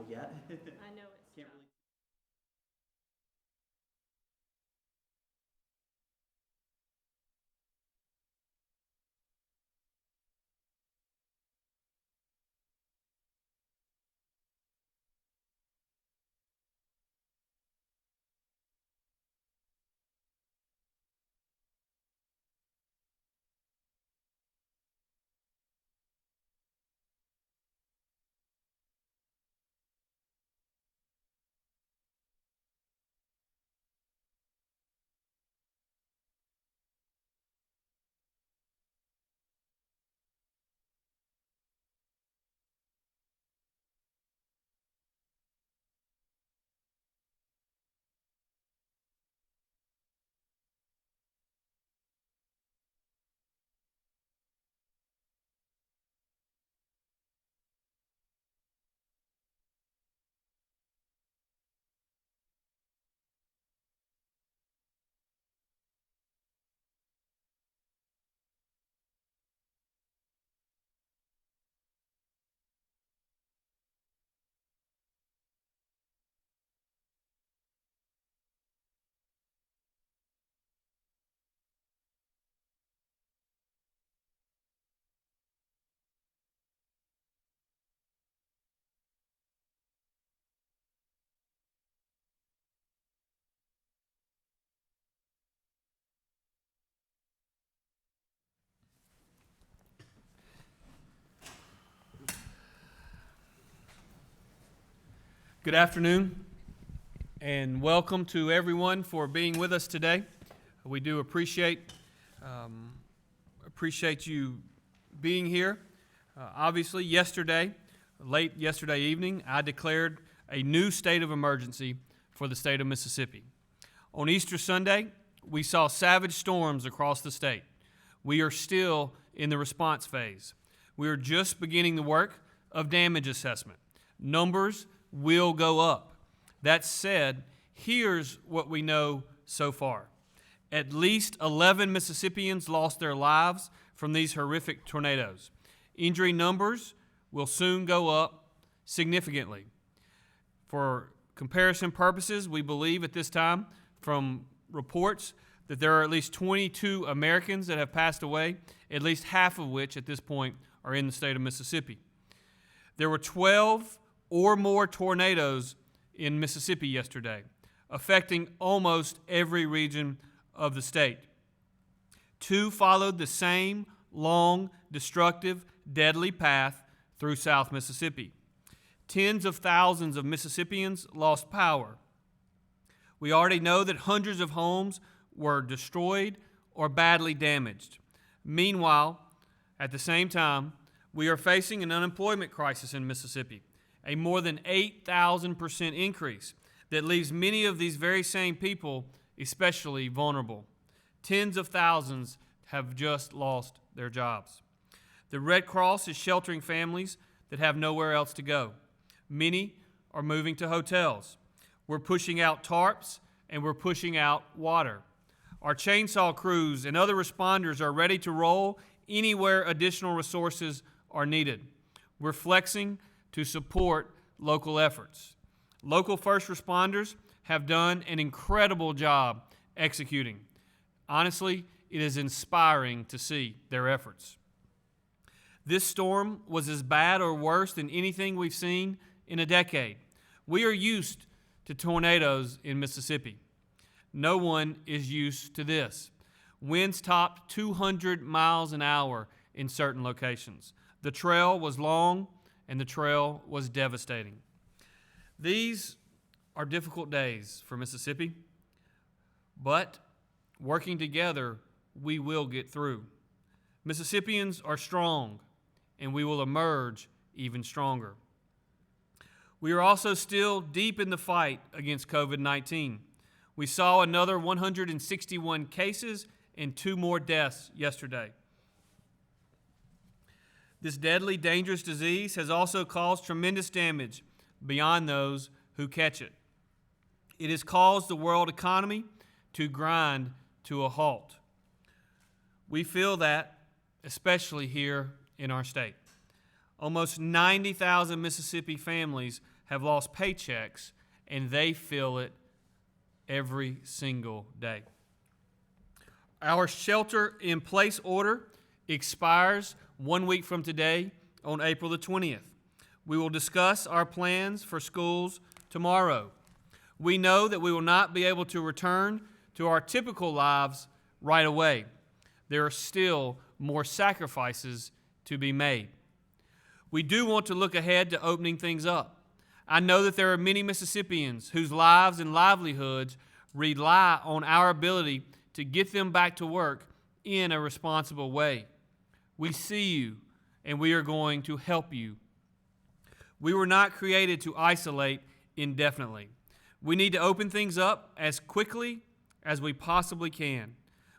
mouthful yet. I know it's Can't tough. really. Good afternoon, and welcome to everyone for being with us today. We do appreciate you being here. Obviously, late yesterday evening, I declared a new state of emergency for the state of Mississippi. On Easter Sunday, we saw savage storms across the state. We are still in the response phase. We are just beginning the work of damage assessment. Numbers will go up. That said, here's what we know so far. At least 11 Mississippians lost their lives from these horrific tornadoes. Injury numbers will soon go up significantly. For comparison purposes, we believe at this time from reports that there are at least 22 Americans that have passed away, at least half of which at this point are in the state of Mississippi. There were 12 or more tornadoes in Mississippi yesterday, affecting almost every region of the state. 2 followed the same long, destructive, deadly path through South Mississippi. Tens of thousands of Mississippians lost power. We already know that hundreds of homes were destroyed or badly damaged. Meanwhile, at the same time, we are facing an unemployment crisis in Mississippi, a more than 8,000% increase that leaves many of these very same people especially vulnerable. Tens of thousands have just lost their jobs. The Red Cross is sheltering families that have nowhere else to go. Many are moving to hotels. We're pushing out tarps and we're pushing out water. Our chainsaw crews and other responders are ready to roll anywhere additional resources are needed. We're flexing to support local efforts. Local first responders have done an incredible job executing. Honestly, it is inspiring to see their efforts. This storm was as bad or worse than anything we've seen in a decade. We are used to tornadoes in Mississippi. No one is used to this. Winds topped 200 miles an hour in certain locations. The trail was long and the trail was devastating. These are difficult days for Mississippi, but working together, we will get through. Mississippians are strong, and we will emerge even stronger. We are also still deep in the fight against COVID-19. We saw another 161 cases and 2 more deaths yesterday. This deadly, dangerous disease has also caused tremendous damage beyond those who catch it. It has caused the world economy to grind to a halt. We feel that, especially here in our state. Almost 90,000 Mississippi families have lost paychecks, and they feel it every single day. Our shelter-in-place order expires 1 week from today on April the 20th. We will discuss our plans for schools tomorrow. We know that we will not be able to return to our typical lives right away. There are still more sacrifices to be made. We do want to look ahead to opening things up. I know that there are many Mississippians whose lives and livelihoods rely on our ability to get them back to work in a responsible way. We see you, and we are going to help you. We were not created to isolate indefinitely. We need to open things up as quickly as we possibly can.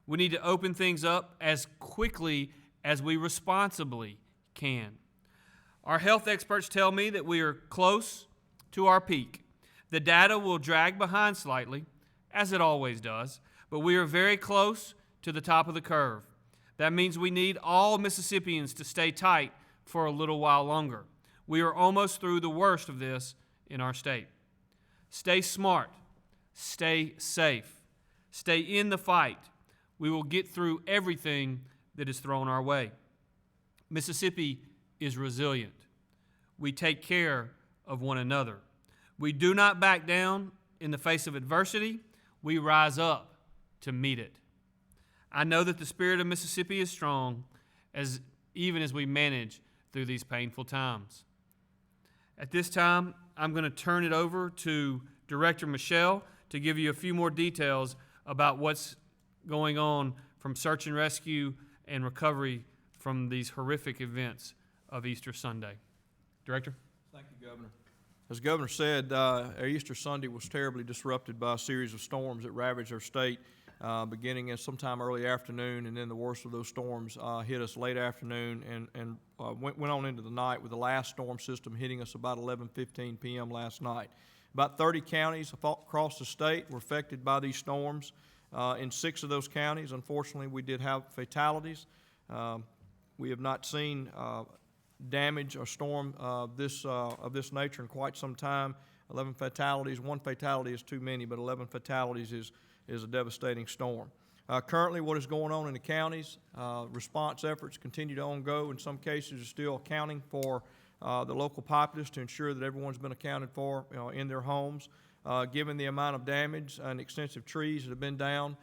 We need to open things up as quickly as we responsibly can. Our health experts tell me that we are close to our peak. The data will drag behind slightly, as it always does, but we are very close to the top of the curve. That means we need all Mississippians to stay tight for a little while longer. We are almost through the worst of this in our state. Stay smart. Stay safe. Stay in the fight. We will get through everything that is thrown our way. Mississippi is resilient. We take care of one another. We do not back down in the face of adversity. We rise up to meet it. I know that the spirit of Mississippi is strong, even as we manage through these painful times. At this time, I'm going to turn it over to Director Michelle to give you a few more details about what's going on from search and rescue and recovery from these horrific events of Easter Sunday. Director? Thank you, Governor. As the Governor said, our Easter Sunday was terribly disrupted by a series of storms that ravaged our state, beginning in sometime early afternoon, and then the worst of those storms hit us late afternoon and went on into the night, with the last storm system hitting us about 11:15 p.m. last night. About 30 counties across the state were affected by these storms. In 6 of those counties, unfortunately, we did have fatalities. We have not seen damage or storm of this nature in quite some time. 11 fatalities. 1 fatality is too many, but 11 fatalities is a devastating storm. Currently, what is going on in the counties, response efforts continue to ongo. In some cases, are still accounting for the local populace to ensure that everyone's been accounted for in their homes. Given the amount of damage and extensive trees that have been down,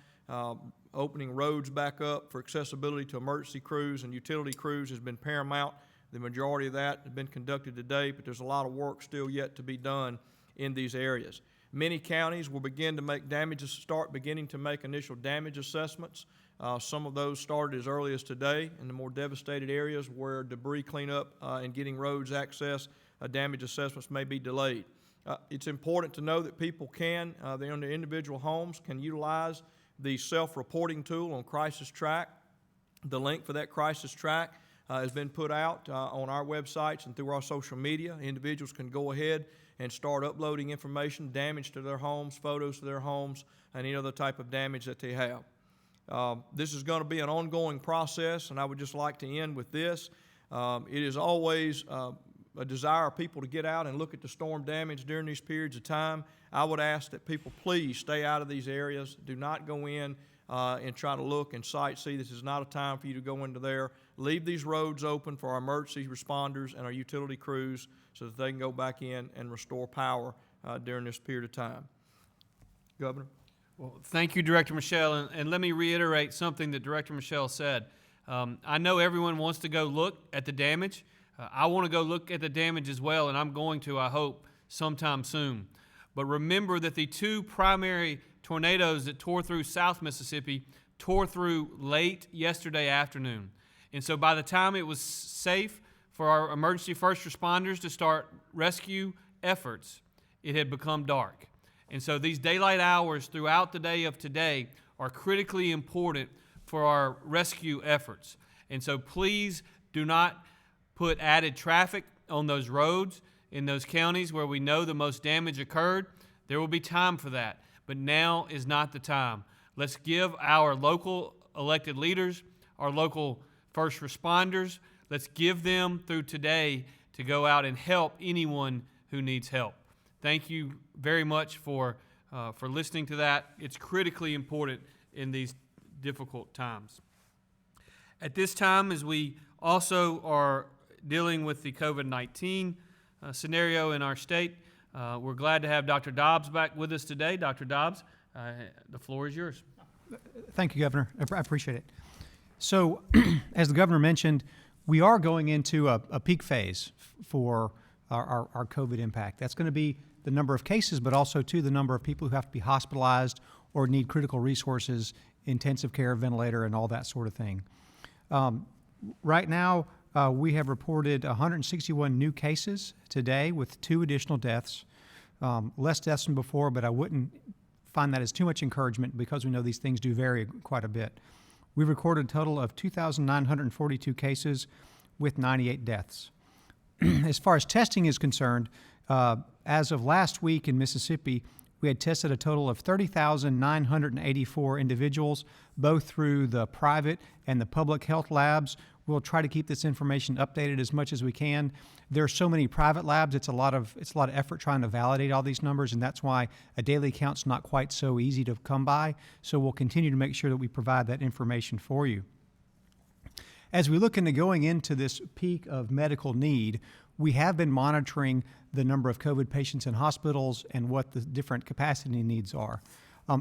opening roads back up for accessibility to emergency crews and utility crews has been paramount. The majority of that has been conducted today, but there's a lot of work still yet to be done in these areas. Many counties will start beginning to make initial damage assessments. Some of those started as early as today in the more devastated areas where debris cleanup and getting roads access, damage assessments may be delayed. It's important to know that people can, in their individual homes, can utilize the self-reporting tool on Crisis Track. The link for that Crisis Track has been put out on our websites and through our social media. Individuals can go ahead and start uploading information, damage to their homes, photos to their homes, and any other type of damage that they have. This is going to be an ongoing process, and I would just like to end with this. It is always a desire of people to get out and look at the storm damage during these periods of time. I would ask that people please stay out of these areas. Do not go in and try to look and sightsee. This is not a time for you to go into there. Leave these roads open for our emergency responders and our utility crews so that they can go back in and restore power during this period of time. Governor? Well, thank you, Director Michelle, and let me reiterate something that Director Michelle said. I know everyone wants to go look at the damage. I want to go look at the damage as well, and I'm going to, I hope, sometime soon. But remember that the 2 primary tornadoes that tore through South Mississippi tore through late yesterday afternoon. And so by the time it was safe for our emergency first responders to start rescue efforts, it had become dark. And so these daylight hours throughout the day of today are critically important for our rescue efforts. And so please do not put added traffic on those roads in those counties where we know the most damage occurred. There will be time for that, but now is not the time. Let's give our local elected leaders, our local first responders, let's give them through today to go out and help anyone who needs help. thank you very much for listening to that. It's critically important in these difficult times. At this time, as we also are dealing with the COVID-19 scenario in our state, we're glad to have Dr. Dobbs back with us today. Dr. Dobbs, the floor is yours. Thank you, Governor. I appreciate it. So, as the Governor mentioned, we are going into a peak phase for our COVID impact. That's going to be the number of cases, but also, too, the number of people who have to be hospitalized or need critical resources, intensive care, ventilator, and all that sort of thing. Right now, we have reported 161 new cases today with 2 additional deaths. Less deaths than before, but I wouldn't find that as too much encouragement because we know these things do vary quite a bit. We've recorded a total of 2,942 cases with 98 deaths. As far as testing is concerned, as of last week in Mississippi, we had tested a total of 30,984 individuals, both through the private and the public health labs. We'll try to keep this information updated as much as we can. There are so many private labs, it's a lot of effort trying to validate all these numbers, and that's why a daily count's not quite so easy to come by. So we'll continue to make sure that we provide that information for you. As we look into going into this peak of medical need, we have been monitoring the number of COVID patients in hospitals and what the different capacity needs are.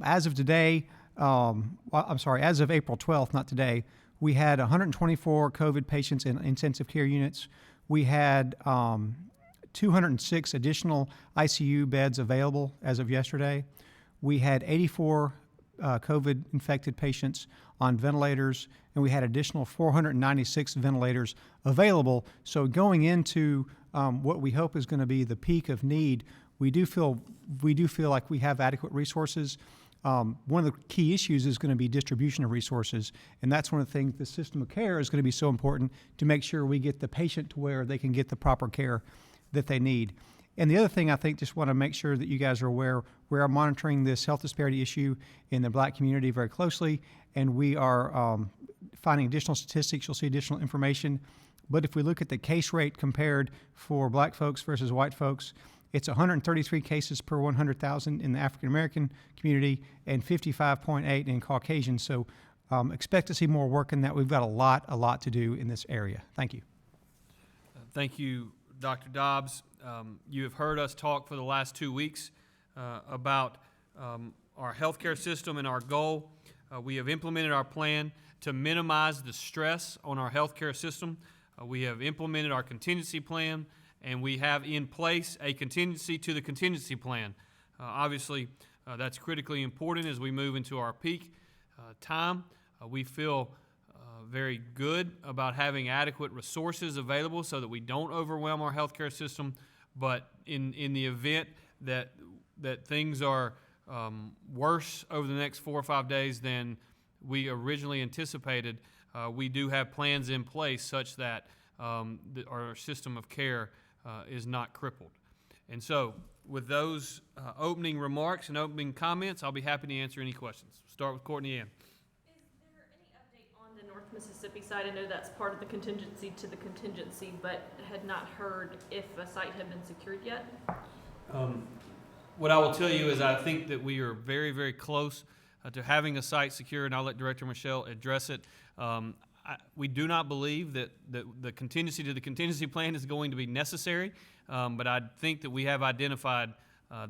As of today, as of April 12th, not today, we had 124 COVID patients in intensive care units. We had 206 additional ICU beds available as of yesterday. We had 84 COVID-infected patients on ventilators, and we had additional 496 ventilators available. So going into what we hope is going to be the peak of need, we do feel like we have adequate resources. One of the key issues is going to be distribution of resources, and that's one of the things the system of care is going to be so important to make sure we get the patient to where they can get the proper care that they need. And the other thing I think, just want to make sure that you guys are aware, we are monitoring this health disparity issue in the Black community very closely, and we are finding additional statistics. You'll see additional information. But if we look at the case rate compared for Black folks versus white folks, it's 133 cases per 100,000 in the African American community and 55.8 in Caucasian. So expect to see more work in that. We've got a lot to do in this area. Thank you. Thank you, Dr. Dobbs. You have heard us talk for the last 2 weeks about our healthcare system and our goal. We have implemented our plan to minimize the stress on our healthcare system. We have implemented our contingency plan, and we have in place a contingency to the contingency plan. Obviously, that's critically important as we move into our peak time. We feel very good about having adequate resources available so that we don't overwhelm our healthcare system. But in the event that things are worse over the next 4 or 5 days than we originally anticipated, we do have plans in place such that our system of care is not crippled. And so, with those opening remarks and opening comments, I'll be happy to answer any questions. Start with Courtney Ann. Is there any update on the North Mississippi side? I know that's part of the contingency to the contingency, but had not heard if a site had been secured yet. What I will tell you is I think that we are very, very close to having a site secure, and I'll let Director Michelle address it. We do not believe that the contingency to the contingency plan is going to be necessary, but I think that we have identified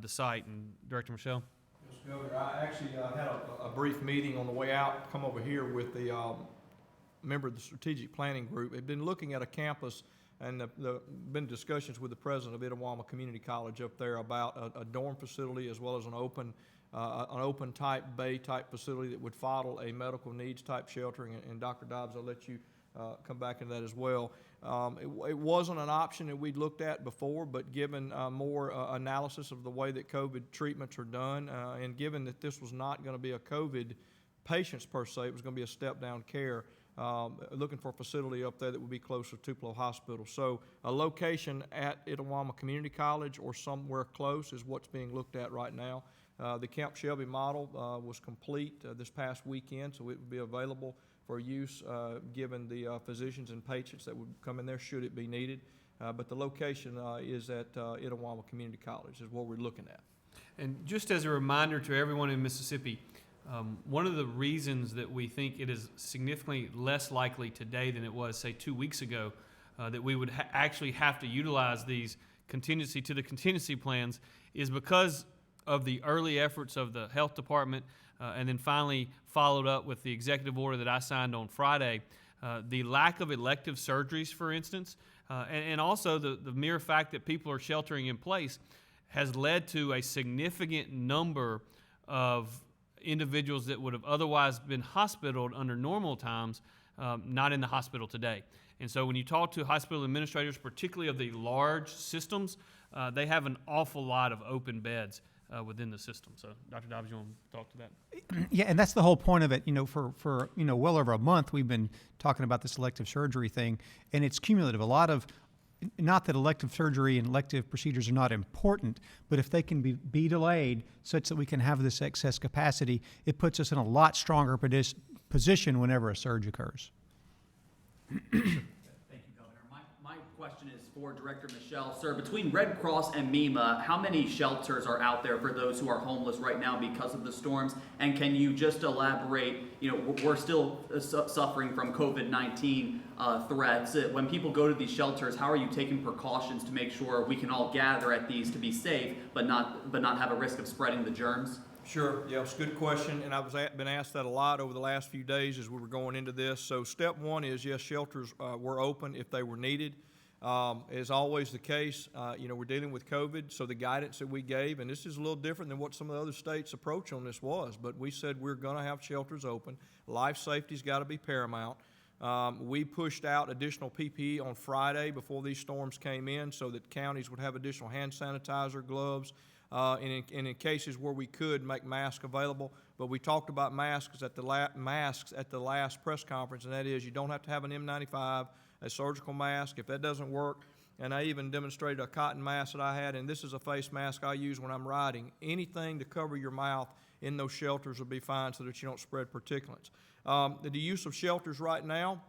the site. And Director Michelle? Yes, Governor, I actually had a brief meeting on the way out, come over here with the member of the strategic planning group. They've been looking at a campus, and been discussions with the president of Itawamba Community College up there about a dorm facility as well as an open type bay type facility that would follow a medical needs type sheltering. And Dr. Dobbs, I'll let you come back into that as well. It wasn't an option that we'd looked at before, but given more analysis of the way that COVID treatments are done, and given that this was not going to be a COVID patients per se, it was going to be a step down care. Looking for a facility up there that would be closer to Tupelo Hospital. So a location at Itawamba Community College or somewhere close is what's being looked at right now. The Camp Shelby model was complete this past weekend, so it would be available for use given the physicians and patients that would come in there should it be needed. but the location is at Itawamba Community College is what we're looking at. And just as a reminder to everyone in Mississippi, one of the reasons that we think it is significantly less likely today than it was, say, 2 weeks ago, that we would actually have to utilize these contingency plans is because of the early efforts of the health department, and then finally followed up with the executive order that I signed on Friday. The lack of elective surgeries, for instance, and also the mere fact that people are sheltering in place has led to a significant number of individuals that would have otherwise been hospitaled under normal times, not in the hospital today. And so when you talk to hospital administrators, particularly of the large systems, they have an awful lot of open beds within the system. So, Dr. Dobbs, you want to talk to that? Yeah, and that's the whole point of it. For well over a month, we've been talking about this elective surgery thing, and it's cumulative. A lot of, not that elective surgery and elective procedures are not important, but if they can be delayed such that we can have this excess capacity, it puts us in a lot stronger position whenever a surge occurs. Thank you, Governor. My question is for Director Michelle. Sir, between Red Cross and MEMA, how many shelters are out there for those who are homeless right now because of the storms? And can you just elaborate, we're still suffering from COVID-19 threats. When people go to these shelters, how are you taking precautions to make sure we can all gather at these to be safe, but not have a risk of spreading the germs? Sure. Yeah, it's a good question, and I've been asked that a lot over the last few days as we were going into this. So step one is, yes, shelters were open if they were needed. As always the case, we're dealing with COVID, so the guidance that we gave, and this is a little different than what some of the other states' approach on this was, but we said we're going to have shelters open. Life safety's got to be paramount. We pushed out additional PPE on Friday before these storms came in so that counties would have additional hand sanitizer, gloves, and in cases where we could make masks available. But we talked about masks at the last press conference, and that is you don't have to have an N95, a surgical mask. If that doesn't work, and I even demonstrated a cotton mask that I had, and this is a face mask I use when I'm riding. Anything to cover your mouth in those shelters will be fine so that you don't spread particulates. The use of shelters right now,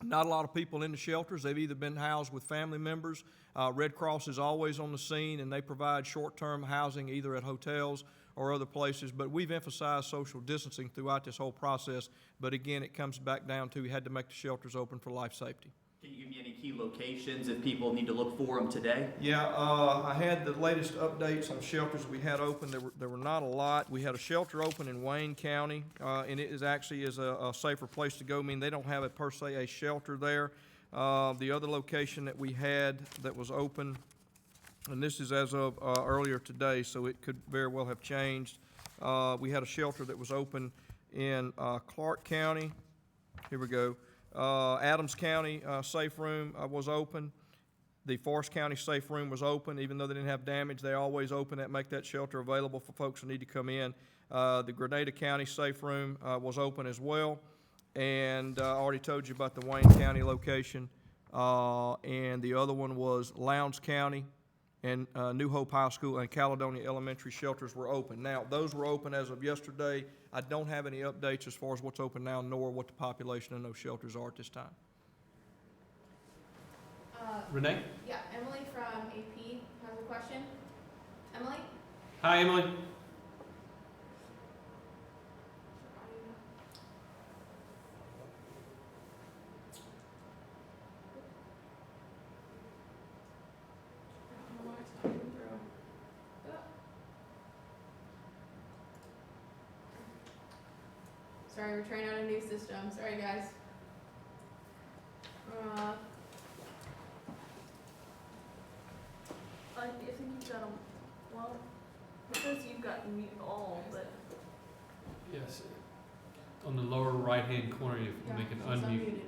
not a lot of people in the shelters. They've either been housed with family members. Red Cross is always on the scene, and they provide short-term housing either at hotels or other places. But we've emphasized social distancing throughout this whole process. But again, it comes back down to we had to make the shelters open for life safety. Can you give me any key locations if people need to look for them today? Yeah, I had the latest updates on shelters we had open. There were not a lot. We had a shelter open in Wayne County, and it is actually a safer place to go. I mean, they don't have a shelter there. The other location that we had that was open, and this is as of earlier today, so it could very well have changed. We had a shelter that was open in Clark County. Here we go. Adams County safe room was open. The Forest County safe room was open. Even though they didn't have damage, they always open that, make that shelter available for folks who need to come in. The Grenada County safe room was open as well. And I already told you about the Wayne County location. And the other one was Lowndes County, and New Hope High School and Caledonia Elementary shelters were open. Now, those were open as of yesterday. I don't have any updates as far as what's open now, nor what the population in those shelters are at this time. Renee? Yeah, Emily from AP has a question. Emily? Hi, Emily. Sorry, we're trying out a new system. Sorry, guys. I think you've got them, well, it says you've got mute all, but Yes. On the lower right-hand corner, you make an she's unmute. unmuted.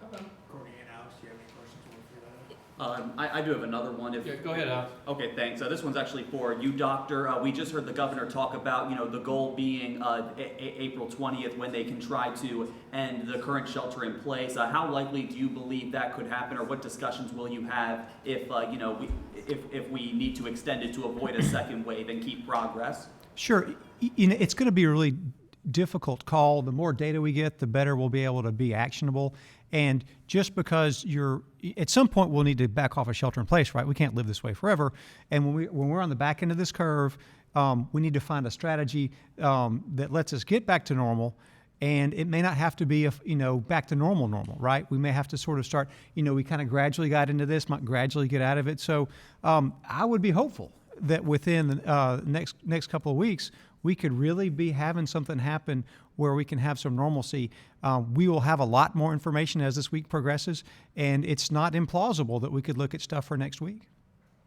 Okay. Courtney and Alex, do you have any questions for that? I do have another one. Yeah, go ahead, Alex. Okay, thanks. This one's actually for you, Doctor. We just heard the governor talk about, the goal being April 20th when they can try to end the current shelter in place. How likely do you believe that could happen, or what discussions will you have if we need to extend it to avoid a second wave and keep progress? Sure. It's going to be really difficult call. The more data we get, the better we'll be able to be actionable. And just because at some point we'll need to back off a shelter in place, right? We can't live this way forever. And when we're on the back end of this curve, we need to find a strategy that lets us get back to normal. And it may not have to be back to normal, right? We may have to sort of start, we kind of gradually got into this, might gradually get out of it. So I would be hopeful that within the next couple of weeks, we could really be having something happen where we can have some normalcy. We will have a lot more information as this week progresses, and it's not implausible that we could look at stuff for next week.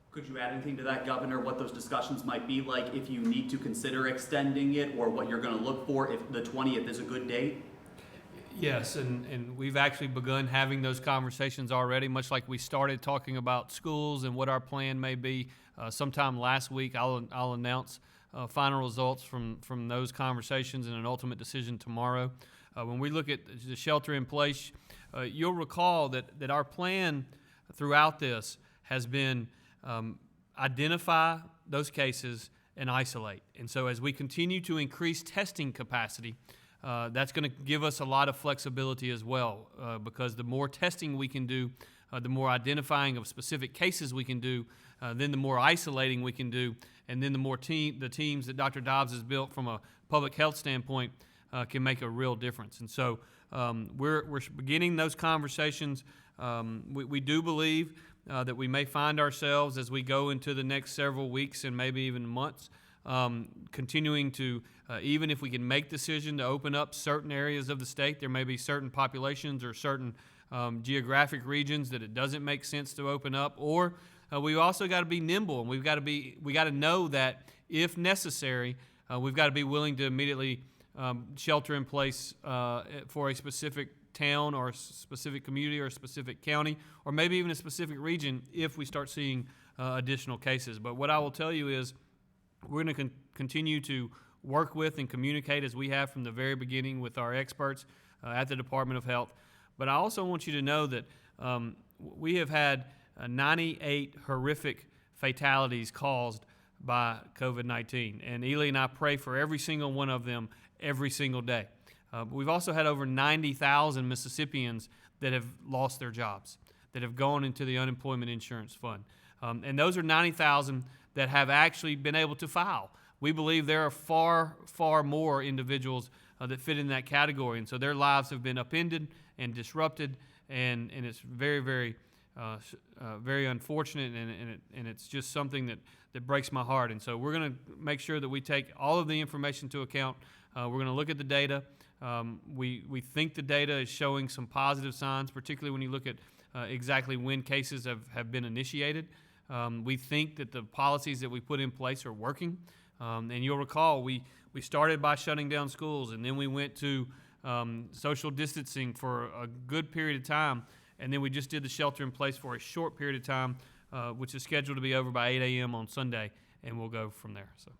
Could you add anything to that, Governor, what those discussions might be like if you need to consider extending it, or what you're going to look for if the 20th is a good date? Yes, and we've actually begun having those conversations already, much like we started talking about schools and what our plan may be. Sometime last week, I'll announce final results from those conversations and an ultimate decision tomorrow. When we look at the shelter in place, you'll recall that our plan throughout this has been identify those cases and isolate. And so as we continue to increase testing capacity, that's going to give us a lot of flexibility as well, because the more testing we can do, the more identifying of specific cases we can do, then the more isolating we can do, and then the more the teams that Dr. Dobbs has built from a public health standpoint can make a real difference. And so we're beginning those conversations. We do believe that we may find ourselves as we go into the next several weeks and maybe even months, continuing to, even if we can make decision to open up certain areas of the state, there may be certain populations or certain geographic regions that it doesn't make sense to open up, or we've also got to be nimble, and we got to know that if necessary, we've got to be willing to immediately shelter in place for a specific town or a specific community or a specific county, or maybe even a specific region if we start seeing additional cases. But what I will tell you is we're going to continue to work with and communicate as we have from the very beginning with our experts at the Department of Health. But I also want you to know that we have had 98 horrific fatalities caused by COVID-19. And Ely and I pray for every single one of them every single day. We've also had over 90,000 Mississippians that have lost their jobs, that have gone into the unemployment insurance fund. And those are 90,000 that have actually been able to file. We believe there are far, far more individuals that fit in that category. And so their lives have been upended and disrupted, and it's very, very, very unfortunate, and it's just something that breaks my heart. And so we're going to make sure that we take all of the information into account. We're going to look at the data. We think the data is showing some positive signs, particularly when you look at exactly when cases have been initiated. We think that the policies that we put in place are working. And you'll recall we started by shutting down schools, and then we went to social distancing for a good period of time, and then we just did the shelter in place for a short period of time, which is scheduled to be over by 8 a.m. on Sunday, and we'll go from there. So,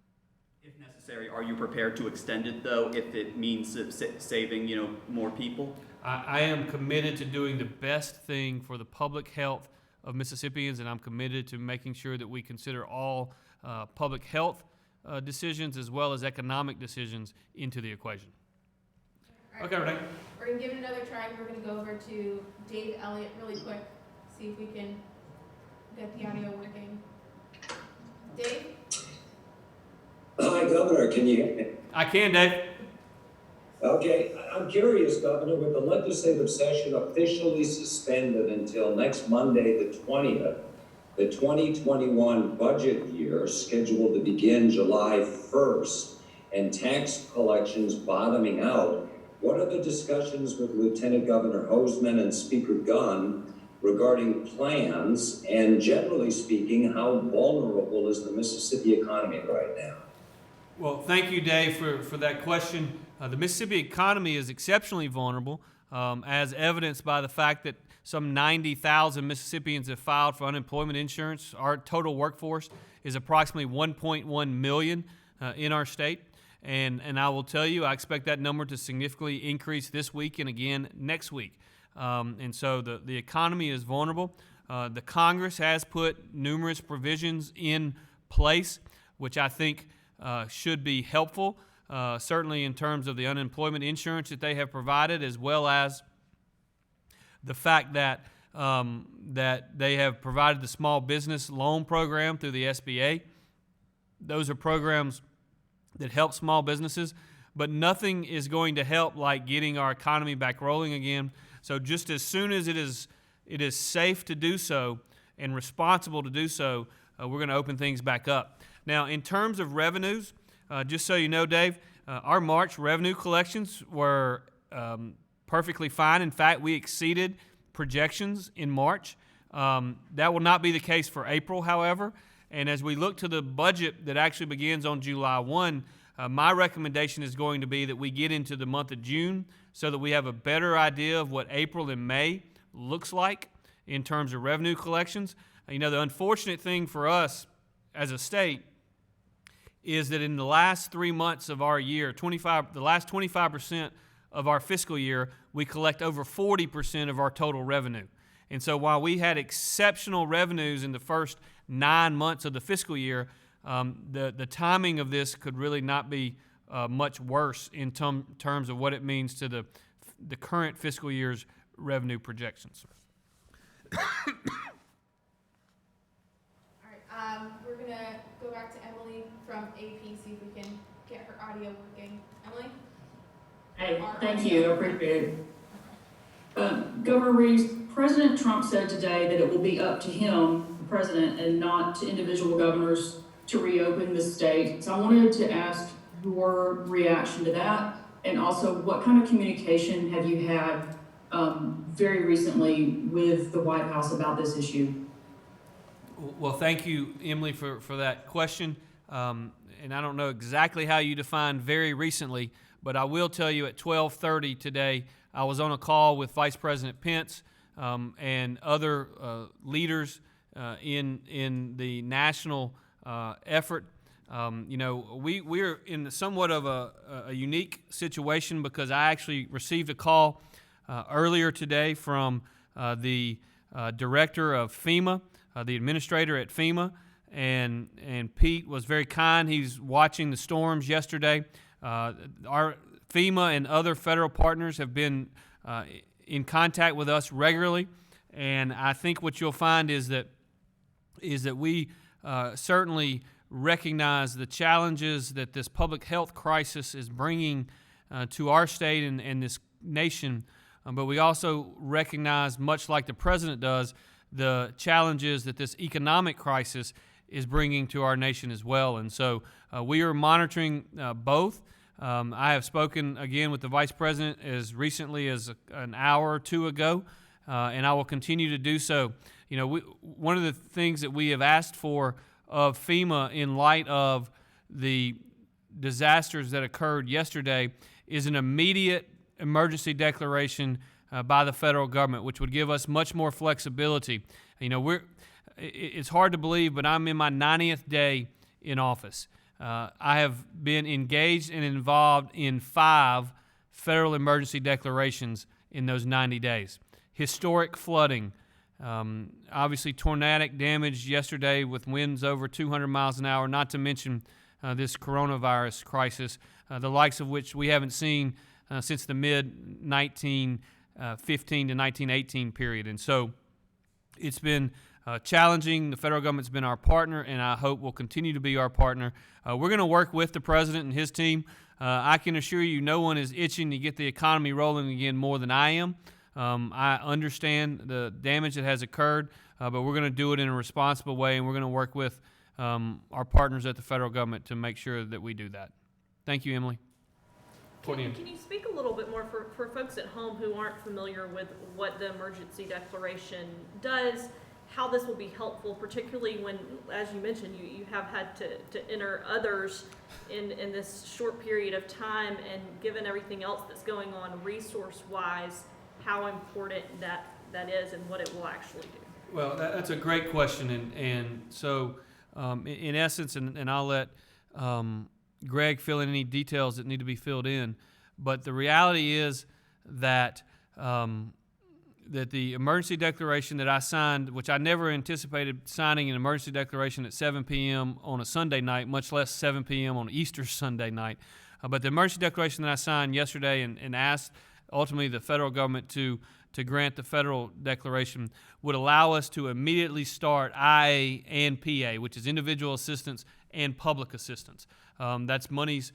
if necessary, are you prepared to extend it, though, if it means saving, more people? I am committed to doing the best thing for the public health of Mississippians, and I'm committed to making sure that we consider all public health decisions as well as economic decisions into the equation. All right, Okay, Renee. We're gonna give it another try. We're gonna go over to Dave Elliott really quick, see if we can get the audio working. Dave? Hi, Governor, can you hear me? I can, Dave. Okay, I'm curious, Governor, with the legislative session officially suspended until next Monday, the 20th, the 2021 budget year scheduled to begin July 1st, and tax collections bottoming out, what are the discussions with Lieutenant Governor Hoseman and Speaker Gunn regarding plans, and generally speaking, how vulnerable is the Mississippi economy right now? Well, thank you, Dave, for that question. The Mississippi economy is exceptionally vulnerable, as evidenced by the fact that some 90,000 Mississippians have filed for unemployment insurance. Our total workforce is approximately 1.1 million in our state. And I will tell you, I expect that number to significantly increase this week and again next week. And so the economy is vulnerable. The Congress has put numerous provisions in place, which I think should be helpful. certainly in terms of the unemployment insurance that they have provided, as well as the fact that that they have provided the small business loan program through the SBA. Those are programs that help small businesses, but nothing is going to help like getting our economy back rolling again. So just as soon as it is safe to do so and responsible to do so, we're going to open things back up. Now, in terms of revenues, just so you know, Dave, our March revenue collections were perfectly fine. In fact, we exceeded projections in March. That will not be the case for April, however. And as we look to the budget that actually begins on July 1, my recommendation is going to be that we get into the month of June so that we have a better idea of what April and May looks like in terms of revenue collections. You know, the unfortunate thing for us as a state is that in the last 3 months of our year, the last 25% of our fiscal year, we collect over 40% of our total revenue. And so while we had exceptional revenues in the first 9 months of the fiscal year, the timing of this could really not be much worse in terms of what it means to the current fiscal year's revenue projections. All right, we're gonna go back to Emily from AP, see if we can get her audio working. Emily? Hey, thank you, I appreciate it. Governor Reeves, President Trump said today that it will be up to him, the president, and not to individual governors to reopen the state. So I wanted to ask your reaction to that, and also what kind of communication have you had very recently with the White House about this issue? Well, thank you, Emily, for that question. And I don't know exactly how you define very recently, but I will tell you at 12:30 today, I was on a call with Vice President Pence and other leaders in the national effort. You know, we're in somewhat of a unique situation because I actually received a call earlier today from the director of FEMA, the administrator at FEMA, and Pete was very kind. He's watching the storms yesterday. Our FEMA and other federal partners have been in contact with us regularly, and I think what you'll find is that we certainly recognize the challenges that this public health crisis is bringing to our state and this nation, but we also recognize, much like the president does, the challenges that this economic crisis is bringing to our nation as well. And so we are monitoring both. I have spoken again with the Vice President as recently as an hour or two ago, and I will continue to do so. You know, one of the things that we have asked for of FEMA in light of the disasters that occurred yesterday is an immediate emergency declaration by the federal government, which would give us much more flexibility. You know, it's hard to believe, but I'm in my 90th day in office. I have been engaged and involved in 5 federal emergency declarations in those 90 days. Historic flooding, obviously tornadic damage yesterday with winds over 200 miles an hour, not to mention this coronavirus crisis, the likes of which we haven't seen since the mid-1915 to 1918 period. And so it's been challenging. The federal government's been our partner, and I hope will continue to be our partner. We're going to work with the president and his team. I can assure you no one is itching to get the economy rolling again more than I am. I understand the damage that has occurred, but we're going to do it in a responsible way, and we're going to work with our partners at the federal government to make sure that we do that. Thank you, Emily. Can you speak a little bit more for folks at home who aren't familiar with what the emergency declaration does, how this will be helpful, particularly when, as you mentioned, you have had to enter others in this short period of time, and given everything else that's going on resource-wise, how important that is and what it will actually do? Well, that's a great question, and so in essence, and I'll let Greg fill in any details that need to be filled in, but the reality is that that the emergency declaration that I signed, which I never anticipated signing an emergency declaration at 7 p.m. on a Sunday night, much less 7 p.m. on Easter Sunday night, But the emergency declaration that I signed yesterday and asked ultimately the federal government to grant the federal declaration would allow us to immediately start IA and PA, which is individual assistance and public assistance. That's monies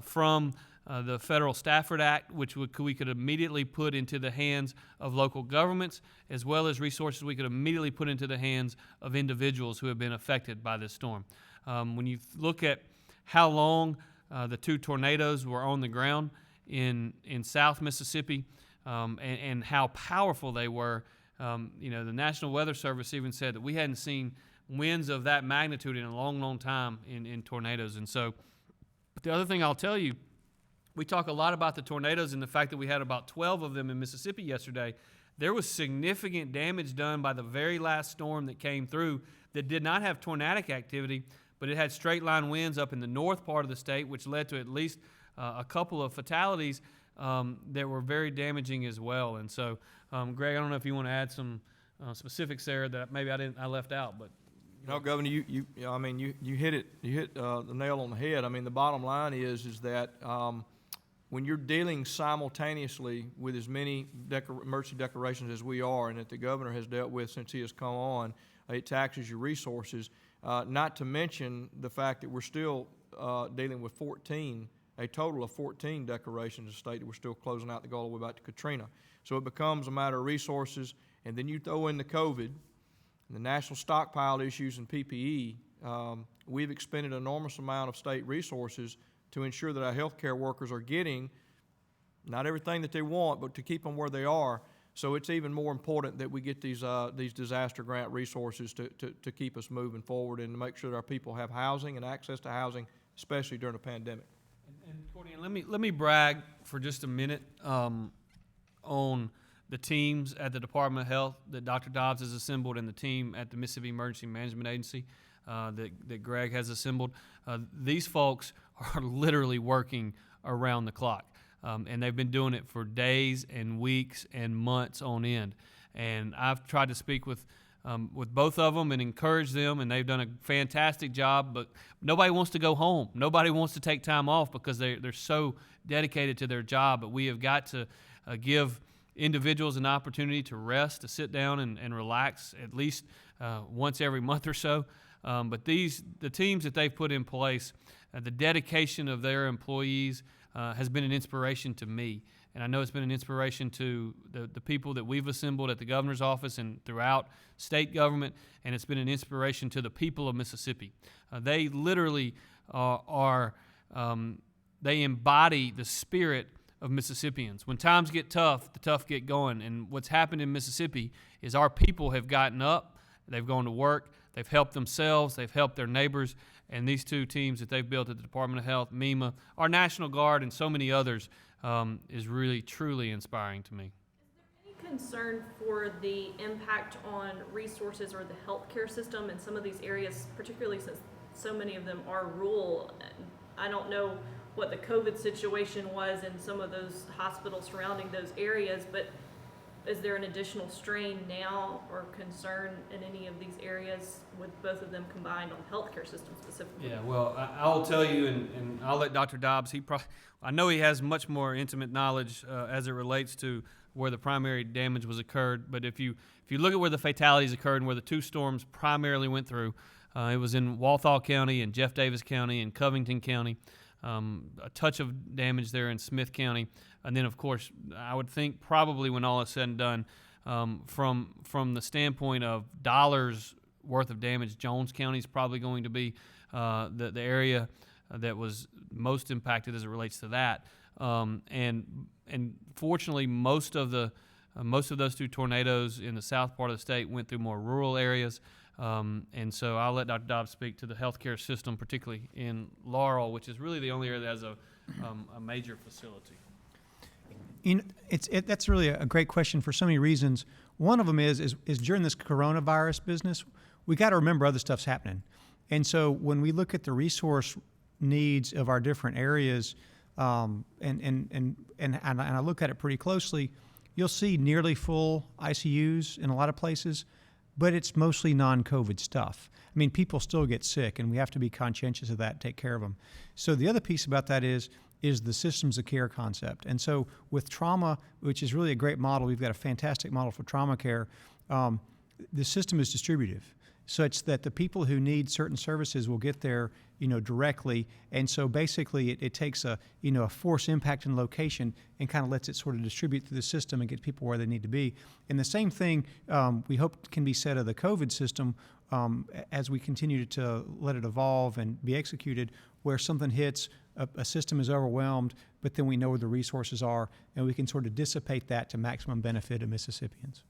from the Federal Stafford Act, which we could immediately put into the hands of local governments, as well as resources we could immediately put into the hands of individuals who have been affected by this storm. When you look at how long the two tornadoes were on the ground in South Mississippi, and how powerful they were, the National Weather Service even said that we hadn't seen winds of that magnitude in a long, long time in tornadoes. And so the other thing I'll tell you, we talk a lot about the tornadoes and the fact that we had about 12 of them in Mississippi yesterday. There was significant damage done by the very last storm that came through that did not have tornadic activity, but it had straight line winds up in the north part of the state, which led to at least a couple of fatalities that were very damaging as well. And so, Greg, I don't know if you want to add some specifics there that maybe I left out, but. No, Governor, you hit the nail on the head. I mean, the bottom line is that when you're dealing simultaneously with as many emergency declarations as we are, and that the governor has dealt with since he has come on, it taxes your resources. Not to mention the fact that we're still dealing with a total of 14 declarations of state that we're still closing out to go all the way back to Katrina. So it becomes a matter of resources, and then you throw in the COVID, and the national stockpile issues and PPE. We've expended an enormous amount of state resources to ensure that our healthcare workers are getting not everything that they want, but to keep them where they are. So it's even more important that we get these disaster grant resources to keep us moving forward and to make sure that our people have housing and access to housing, especially during a pandemic. And Courtney, let me brag for just a minute on the teams at the Department of Health that Dr. Dobbs has assembled and the team at the Mississippi Emergency Management Agency that Greg has assembled. These folks are literally working around the clock, and they've been doing it for days and weeks and months on end. And I've tried to speak with both of them and encourage them, and they've done a fantastic job, but nobody wants to go home. Nobody wants to take time off because they're so dedicated to their job. But we have got to give individuals an opportunity to rest, to sit down and relax at least once every month or so. But the teams that they've put in place, the dedication of their employees has been an inspiration to me. And I know it's been an inspiration to the people that we've assembled at the governor's office and throughout state government, and it's been an inspiration to the people of Mississippi. They literally they embody the spirit of Mississippians. When times get tough, the tough get going. And what's happened in Mississippi is our people have gotten up, they've gone to work, they've helped themselves, they've helped their neighbors, and these two teams that they've built at the Department of Health, MEMA, our National Guard, and so many others is really, truly inspiring to me. Is there any concern for the impact on resources or the healthcare system in some of these areas, particularly since so many of them are rural? I don't know what the COVID situation was in some of those hospitals surrounding those areas, but is there an additional strain now or concern in any of these areas with both of them combined on the healthcare system specifically? Yeah, well, I'll tell you, and I'll let Dr. Dobbs, I know he has much more intimate knowledge as it relates to where the primary damage was occurred, but if you look at where the fatalities occurred and where the two storms primarily went through, it was in Walthall County and Jeff Davis County and Covington County. A touch of damage there in Smith County, and then of course I would think probably when all is said and done, from the standpoint of dollars worth of damage, Jones County is probably going to be the area that was most impacted as it relates to that. And fortunately, most of those two tornadoes in the south part of the state went through more rural areas. And so I'll let Dr. Dobbs speak to the healthcare system, particularly in Laurel, which is really the only area that has a major facility. That's really a great question for so many reasons. One of them is during this coronavirus business, we got to remember other stuff's happening. And so when we look at the resource needs of our different areas, and I look at it pretty closely, you'll see nearly full ICUs in a lot of places. but it's mostly non-COVID stuff. I mean, people still get sick, and we have to be conscientious of that and take care of them. So the other piece about that is the systems of care concept. And so with trauma, which is really a great model, we've got a fantastic model for trauma care. The system is distributive, such that the people who need certain services will get there, directly. And so basically it takes a force impact and location and kind of lets it sort of distribute through the system and get people where they need to be. And the same thing we hope can be said of the COVID system as we continue to let it evolve and be executed, where something hits, a system is overwhelmed, but then we know where the resources are, and we can sort of dissipate that to maximum benefit of Mississippians.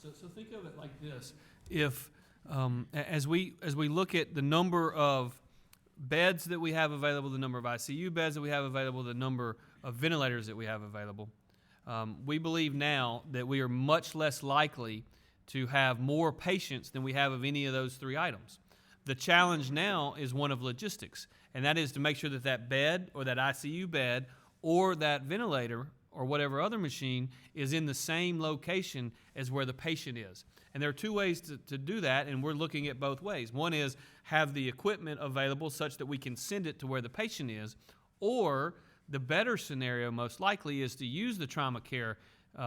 So think of it like this: if as we look at the number of beds that we have available, the number of ICU beds that we have available, the number of ventilators that we have available, we believe now that we are much less likely to have more patients than we have of any of those three items. The challenge now is one of logistics, and that is to make sure that that bed or that ICU bed or that ventilator or whatever other machine is in the same location as where the patient is. And there are two ways to do that, and we're looking at both ways. One is have the equipment available such that we can send it to where the patient is, or the better scenario most likely is to use the trauma care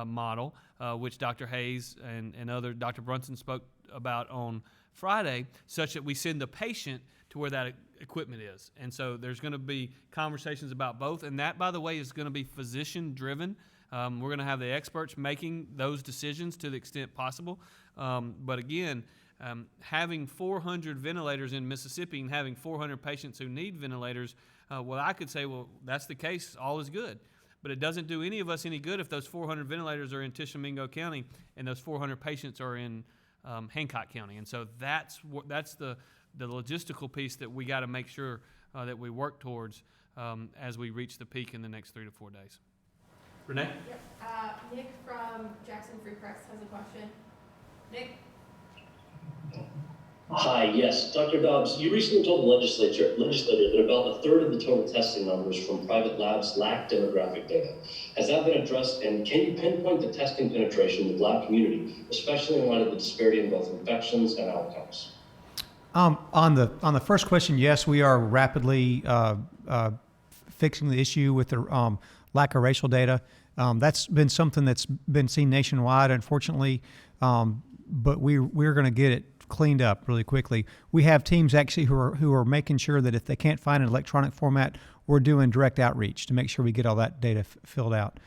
model, which Dr. Hayes and Dr. Brunson spoke about on Friday, such that we send the patient to where that equipment is. And so there's going to be conversations about both, and that, by the way, is going to be physician-driven. We're going to have the experts making those decisions to the extent possible. But again, having 400 ventilators in Mississippi and having 400 patients who need ventilators, well, I could say, well, that's the case, all is good. But it doesn't do any of us any good if those 400 ventilators are in Tishomingo County and those 400 patients are in Hancock County. And so that's the logistical piece that we got to make sure that we work towards as we reach the peak in the next 3 to 4 days. Renee? Yep. Nick from Jackson Free Press has a question. Nick? Hi, yes. Dr. Dobbs, you recently told the legislator that about a third of the total testing numbers from private labs lack demographic data. Has that been addressed, and can you pinpoint the testing penetration in the Black community, especially in light of the disparity in both infections and outcomes? On the first question, yes, we are rapidly fixing the issue with the lack of racial data. That's been something that's been seen nationwide, unfortunately, but we're going to get it cleaned up really quickly. We have teams actually who are making sure that if they can't find an electronic format, we're doing direct outreach to make sure we get all that data filled out.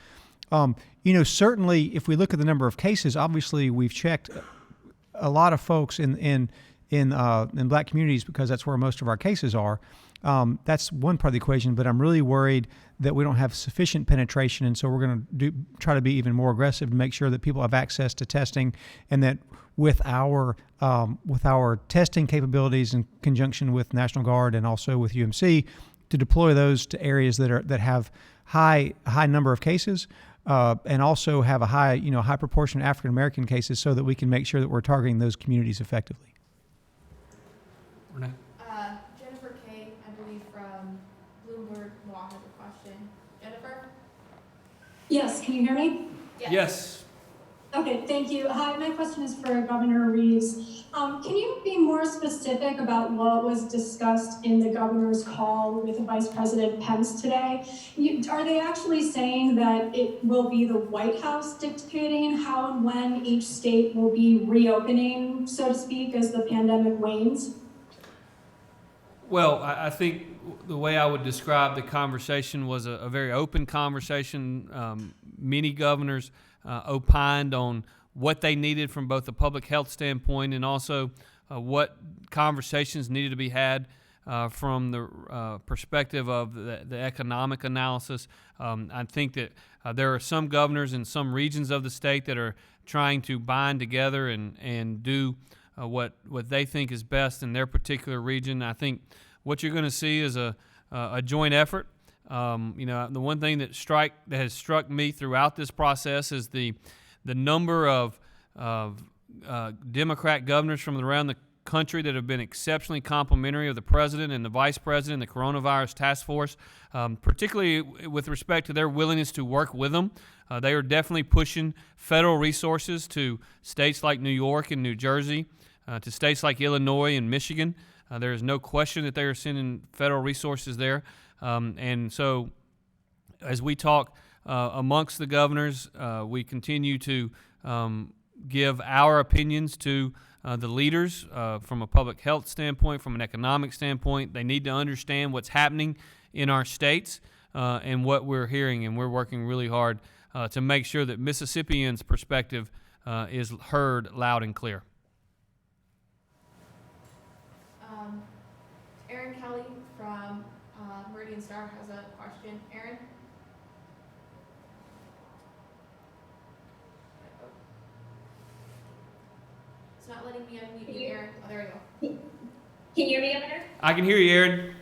Certainly, if we look at the number of cases, obviously we've checked a lot of folks in Black communities because that's where most of our cases are. That's one part of the equation, but I'm really worried that we don't have sufficient penetration, and so we're going to try to be even more aggressive to make sure that people have access to testing, and that with our testing capabilities in conjunction with National Guard and also with UMC, to deploy those to areas that have high number of cases, and also have a high proportion of African American cases, so that we can make sure that we're targeting those communities effectively. Renee? Jennifer Kay, I believe from Bloomberg Law has a question. Jennifer? Yes, can you hear me? Yes. Okay, thank you. Hi, my question is for Governor Reeves. Can you be more specific about what was discussed in the governor's call with Vice President Pence today? Are they actually saying that it will be the White House dictating how and when each state will be reopening, so to speak, as the pandemic wanes? Well, I think the way I would describe the conversation was a very open conversation. Many governors opined on what they needed from both a public health standpoint and also what conversations needed to be had from the perspective of the economic analysis. I think that there are some governors in some regions of the state that are trying to bind together and do what they think is best in their particular region. I think what you're going to see is a joint effort. The one thing that has struck me throughout this process is the number of Democrat governors from around country that have been exceptionally complimentary of the president and the vice president, the coronavirus task force, particularly with respect to their willingness to work with them. They are definitely pushing federal resources to states like New York and New Jersey, to states like Illinois and Michigan. There is no question that they are sending federal resources there. And so as we talk amongst the governors, we continue to give our opinions to the leaders from a public health standpoint, from an economic standpoint. They need to understand what's happening in our states and what we're hearing, and we're working really hard to make sure that Mississippians' perspective is heard loud and clear. Aaron Kelly from Meridian Star has a question. Aaron? It's not letting me unmute you, Aaron. Oh, there we go. Can you hear me, Governor? I can hear you, Aaron.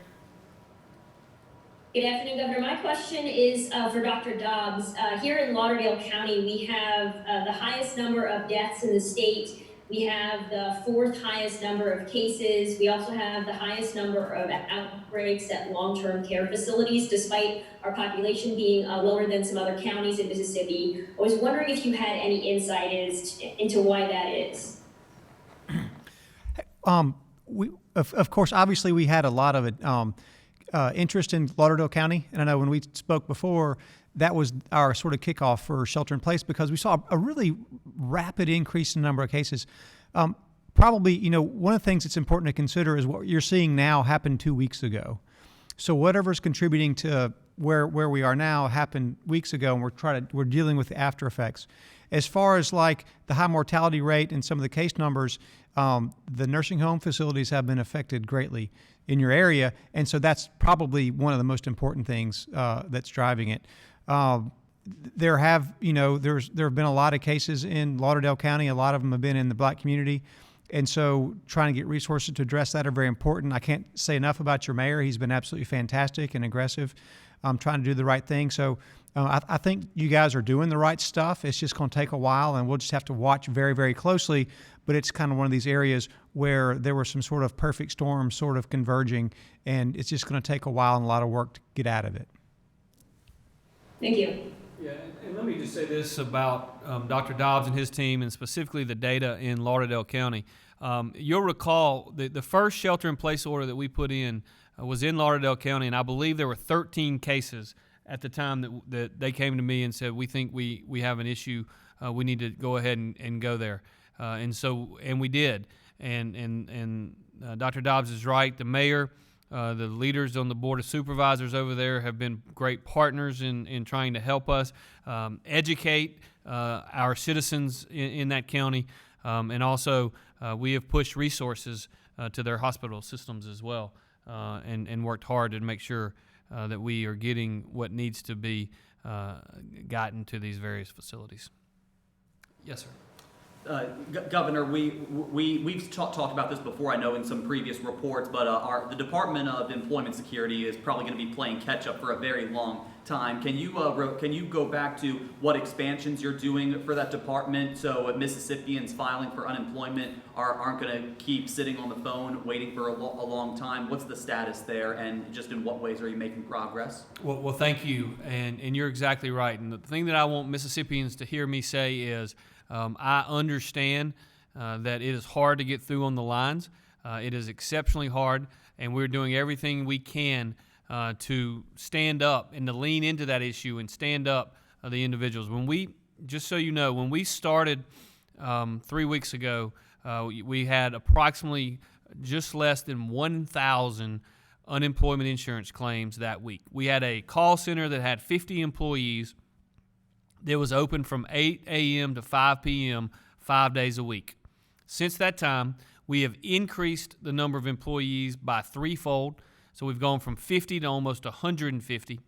Good afternoon, Governor. My question is for Dr. Dobbs. Here in Lauderdale County, we have the highest number of deaths in the state. We have the fourth highest number of cases. We also have the highest number of outbreaks at long-term care facilities, despite our population being lower than some other counties in Mississippi. I was wondering if you had any insight into why that is. Of course, obviously, we had a lot of interest in Lauderdale County, and I know when we spoke before, that was our sort of kickoff for shelter in place because we saw a really rapid increase in the number of cases. Probably, one of the things that's important to consider is what you're seeing now happened 2 weeks ago. So whatever's contributing to where we are now happened weeks ago, and we're dealing with the after effects. As far as like the high mortality rate and some of the case numbers, the nursing home facilities have been affected greatly in your area, and so that's probably one of the most important things that's driving it. There have been a lot of cases in Lauderdale County. A lot of them have been in the Black community, and so trying to get resources to address that are very important. I can't say enough about your mayor. He's been absolutely fantastic and aggressive, trying to do the right thing. So I think you guys are doing the right stuff. It's just going to take a while, and we'll just have to watch very, very closely. But it's kind of one of these areas where there were some sort of perfect storms sort of converging, and it's just going to take a while and a lot of work to get out of it. Thank you. Yeah, and let me just say this about Dr. Dobbs and his team, and specifically the data in Lauderdale County. You'll recall the first shelter-in-place order that we put in was in Lauderdale County, and I believe there were 13 cases at the time that they came to me and said, we think we have an issue, we need to go ahead and go there. And we did. And Dr. Dobbs is right. The mayor, the leaders on the Board of Supervisors over there have been great partners in trying to help us educate our citizens in that county. And also, we have pushed resources to their hospital systems as well, and worked hard to make sure that we are getting what needs to be gotten to these various facilities. Yes, sir. Governor, we've talked about this before, I know, in some previous reports, but the Department of Employment Security is probably going to be playing catch up for a very long time. Can you go back to what expansions you're doing for that department so Mississippians filing for unemployment aren't going to keep sitting on the phone waiting for a long time? What's the status there, and just in what ways are you making progress? Well, thank you, and you're exactly right. And the thing that I want Mississippians to hear me say is, I understand that it is hard to get through on the lines. It is exceptionally hard, and we're doing everything we can to stand up and to lean into that issue and stand up the individuals. Just so you know, when we started 3 weeks ago, we had approximately just less than 1,000 unemployment insurance claims that week. We had a call center that had 50 employees. It was open from 8 a.m. to 5 p.m. 5 days a week. Since that time, we have increased the number of employees by threefold. So we've gone from 50 to almost 150.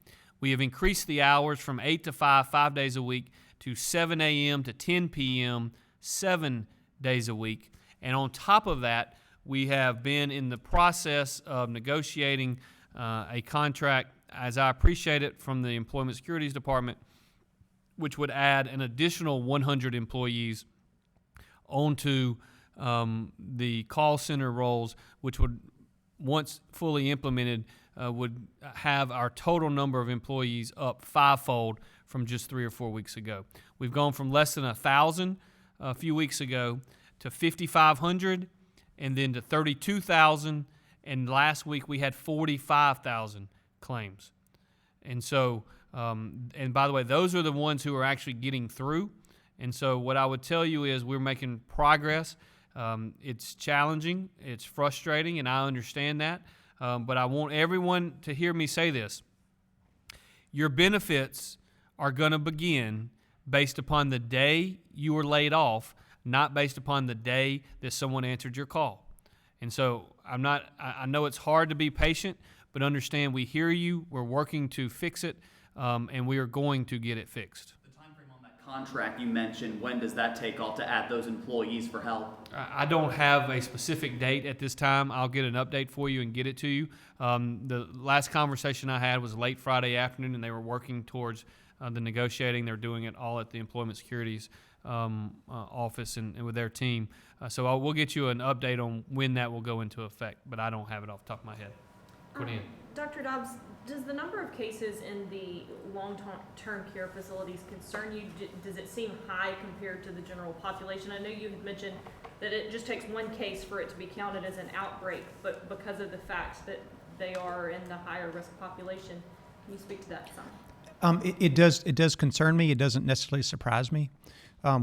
We have increased the hours from 8 to 5 days a week, to 7 a.m. to 10 p.m. 7 days a week. And on top of that, we have been in the process of negotiating a contract, as I appreciate it, from the Employment Securities Department, which would add an additional 100 employees onto the call center roles, which would, once fully implemented, would have our total number of employees up fivefold from just 3 or 4 weeks ago. We've gone from less than 1,000 a few weeks ago to 5,500, and then to 32,000, and last week we had 45,000 claims. And so, and by the way, those are the ones who are actually getting through. And so what I would tell you is we're making progress. It's challenging, it's frustrating, and I understand that. But I want everyone to hear me say this. Your benefits are going to begin based upon the day you were laid off, not based upon the day that someone answered your call. And so I know it's hard to be patient, but understand we hear you, we're working to fix it, and we are going to get it fixed. The time frame on that contract you mentioned, when does that take off to add those employees for help? I don't have a specific date at this time. I'll get an update for you and get it to you. The last conversation I had was late Friday afternoon, and they were working towards the negotiating. They're doing it all at the Employment Securities office and with their team. So we'll get you an update on when that will go into effect, but I don't have it off the top of my head. Dr. Dobbs, does the number of cases in the long-term care facilities concern you? Does it seem high compared to the general population? I know you had mentioned that it just takes one case for it to be counted as an outbreak, but because of the fact that they are in the higher risk population, can you speak to that some? It does concern me. It doesn't necessarily surprise me.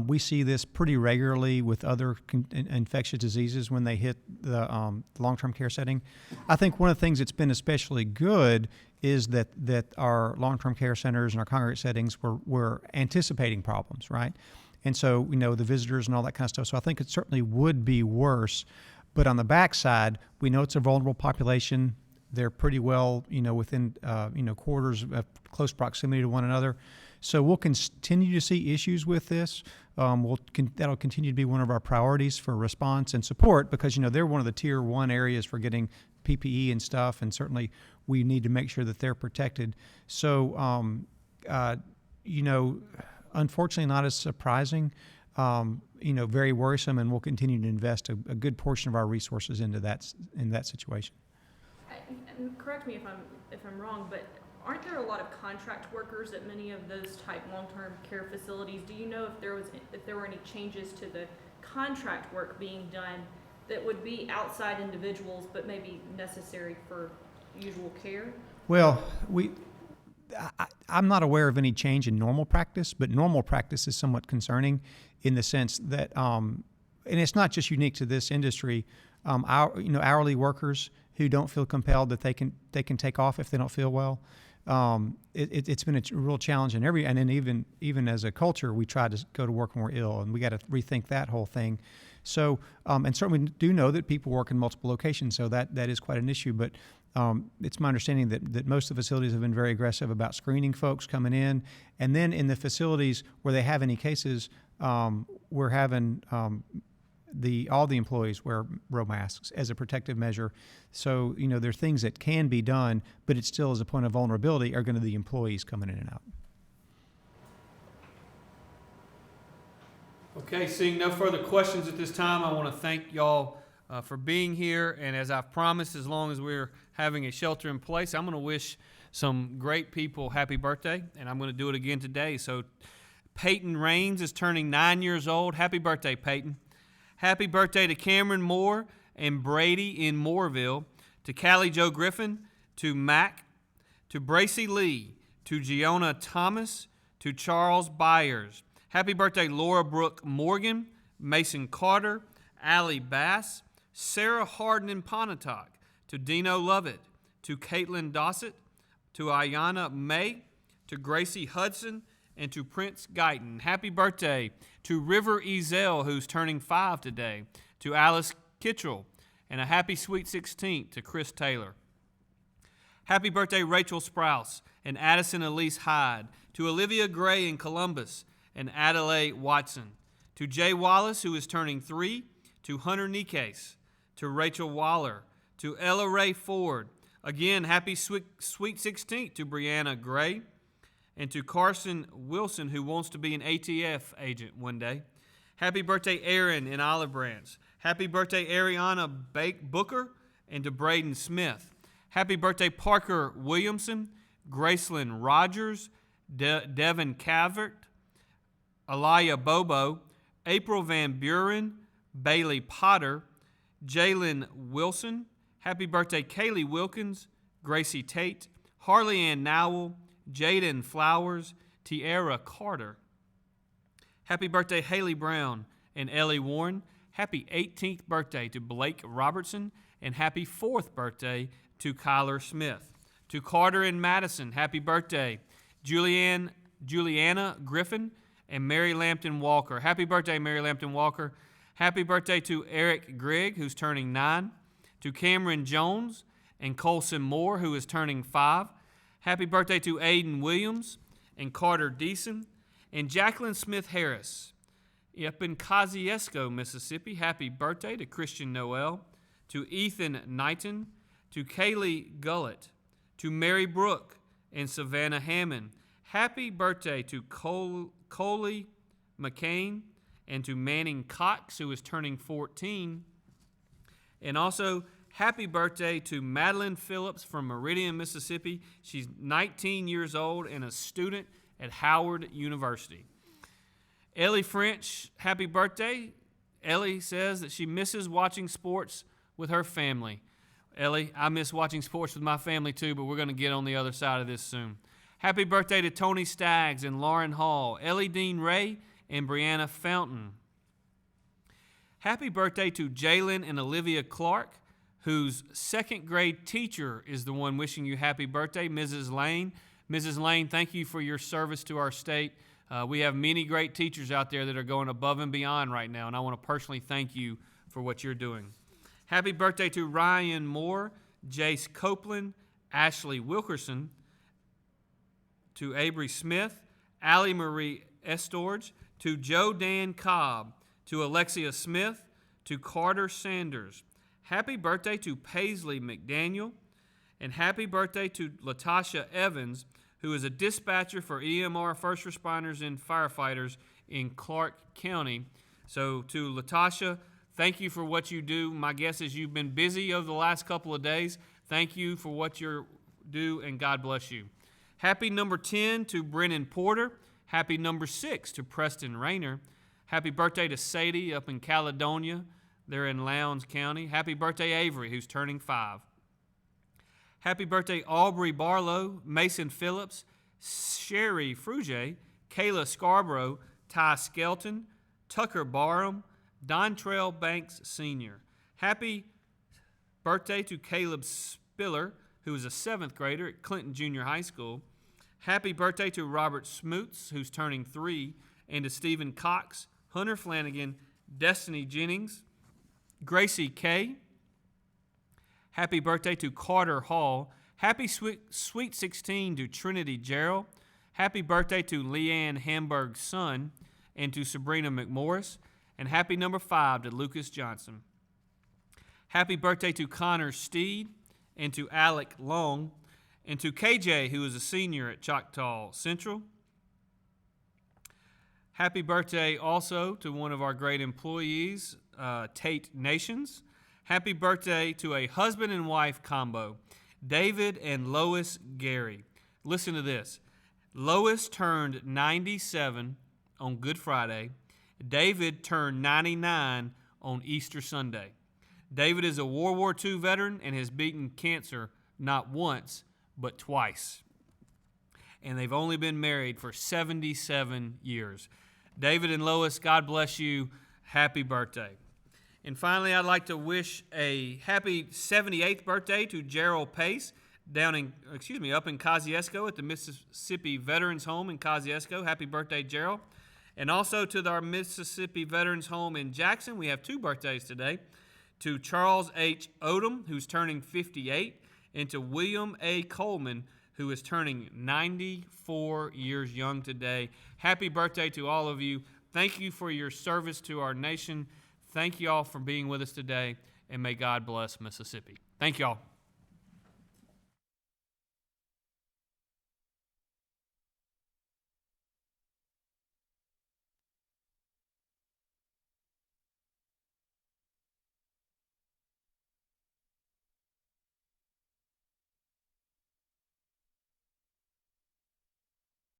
We see this pretty regularly with other infectious diseases when they hit the long-term care setting. I think one of the things that's been especially good is that our long-term care centers and our congregate settings were anticipating problems, right? And so we know the visitors and all that kind of stuff. So I think it certainly would be worse. But on the backside, we know it's a vulnerable population. They're pretty well, within, quarters of close proximity to one another. So we'll continue to see issues with this. That'll continue to be one of our priorities for response and support because, they're one of the tier 1 areas for getting PPE and stuff, and certainly we need to make sure that they're protected. So, unfortunately not as surprising, very worrisome, and we'll continue to invest a good portion of our resources into in that situation. And correct me if I'm wrong, but aren't there a lot of contract workers at many of those type long-term care facilities? Do you know if there were any changes to the contract work being done that would be outside individuals but maybe necessary for usual care? Well, I'm not aware of any change in normal practice, but normal practice is somewhat concerning in the sense that, and it's not just unique to this industry. Hourly workers who don't feel compelled that they can take off if they don't feel well. It's been a real challenge and then even as a culture, we try to go to work when we're ill, and we got to rethink that whole thing. So, and certainly we do know that people work in multiple locations, so that is quite an issue. But it's my understanding that most of the facilities have been very aggressive about screening folks coming in, and then in the facilities where they have any cases, we're having all the employees wear masks as a protective measure. So, there are things that can be done, but it still is a point of vulnerability are going to be the employees coming in and out. Okay, seeing no further questions at this time, I want to thank y'all for being here. And as I've promised, as long as we're having a shelter in place, I'm going to wish some great people happy birthday, and I'm going to do it again today. So Peyton Raines is turning 9 years old. Happy birthday, Peyton. Happy birthday to Cameron Moore and Brady in Mooreville, to Callie Jo Griffin, to Mac, to Bracy Lee, to Giona Thomas, to Charles Byers. Happy birthday, Laura Brooke Morgan, Mason Carter, Allie Bass, Sarah Harden in Pontotoc, to Dino Lovett, to Caitlin Dossett, to Ayana May, to Gracie Hudson, and to Prince Guyton. Happy birthday to River Ezel, who's turning 5 today, to Alice Kitchell, and a happy Sweet 16th to Chris Taylor. Happy birthday, Rachel Sprouse and Addison Elise Hyde, to Olivia Gray in Columbus and Adelaide Watson, to Jay Wallace, who is turning 3, to Hunter Nikes, to Rachel Waller, to Ella Ray Ford. Again, happy Sweet 16th to Brianna Gray, and to Carson Wilson, who wants to be an ATF agent one day. Happy birthday, Aaron in Olive Branch. Happy birthday, Ariana Booker and to Braden Smith. Happy birthday, Parker Williamson, Gracelyn Rogers, Devin Cavert, Aliyah Bobo, April Van Buren, Bailey Potter, Jalen Wilson. Happy birthday, Kaylee Wilkins, Gracie Tate, Harley Ann Nowell, Jaden Flowers, Tiara Carter. Happy birthday, Haley Brown and Ellie Warren. Happy 18th birthday to Blake Robertson, and happy 4th birthday to Kyler Smith. To Carter and Madison, happy birthday. Juliana Griffin and Mary Lampton Walker. Happy birthday, Mary Lampton Walker. Happy birthday to Eric Grigg, who's turning 9. To Cameron Jones and Colson Moore, who is turning 5. Happy birthday to Aiden Williams and Carter Deason. And Jacqueline Smith Harris up in Kosciuszko, Mississippi. Happy birthday to Christian Noel. To Ethan Knighton. To Kaylee Gullett. To Mary Brooke and Savannah Hammond. Happy birthday to Coley McCain and to Manning Cox, who is turning 14. And also, happy birthday to Madeline Phillips from Meridian, Mississippi. She's 19 years old and a student at Howard University. Ellie French, happy birthday. Ellie says that she misses watching sports with her family. Ellie, I miss watching sports with my family too, but we're going to get on the other side of this soon. Happy birthday to Tony Staggs and Lauren Hall, Ellie Dean Ray, and Brianna Fountain. Happy birthday to Jalen and Olivia Clark, whose 2nd grade teacher is the one wishing you happy birthday, Mrs. Lane. Mrs. Lane, thank you for your service to our state. We have many great teachers out there that are going above and beyond right now, and I want to personally thank you for what you're doing. Happy birthday to Ryan Moore, Jace Copeland, Ashley Wilkerson, to Avery Smith, Allie Marie Estorge, to Joe Dan Cobb, to Alexia Smith, to Carter Sanders. Happy birthday to Paisley McDaniel, and happy birthday to Latasha Evans, who is a dispatcher for EMR first responders and firefighters in Clark County. So to Latasha, thank you for what you do. My guess is you've been busy over the last couple of days. Thank you for what you do, and God bless you. Happy number 10 to Brennan Porter. Happy number 6 to Preston Rayner. Happy birthday to Sadie up in Caledonia. They're in Lowndes County. Happy birthday, Avery, who's turning 5. Happy birthday, Aubrey Barlow, Mason Phillips, Sherry Fruge, Kayla Scarborough, Ty Skelton, Tucker Barham, Dontrell Banks Sr. Happy birthday to Caleb Spiller, who is a 7th grader at Clinton Junior High School. Happy birthday to Robert Smoots, who's turning 3, and to Stephen Cox, Hunter Flanagan, Destiny Jennings, Gracie Kay. Happy birthday to Carter Hall. Happy Sweet 16 to Trinity Gerald. Happy birthday to Leanne Hamburg's son and to Sabrina McMorris. And happy number 5 to Lucas Johnson. Happy birthday to Connor Steed and to Alec Long and to KJ, who is a senior at Choctaw Central. Happy birthday also to one of our great employees, Tate Nations. Happy birthday to a husband and wife combo, David and Lois Gary. Listen to this. Lois turned 97 on Good Friday. David turned 99 on Easter Sunday. David is a World War II veteran and has beaten cancer not once, but twice. And they've only been married for 77 years. David and Lois, God bless you. Happy birthday. And finally, I'd like to wish a happy 78th birthday to Gerald Pace up in Kosciuszko at the Mississippi Veterans Home in Kosciuszko. Happy birthday, Gerald. And also to our Mississippi Veterans Home in Jackson, we have 2 birthdays today. To Charles H. Odom, who's turning 58, and to William A. Coleman, who is turning 94 years young today. Happy birthday to all of you. Thank you for your service to our nation. Thank you all for being with us today, and may God bless Mississippi. Thank you all.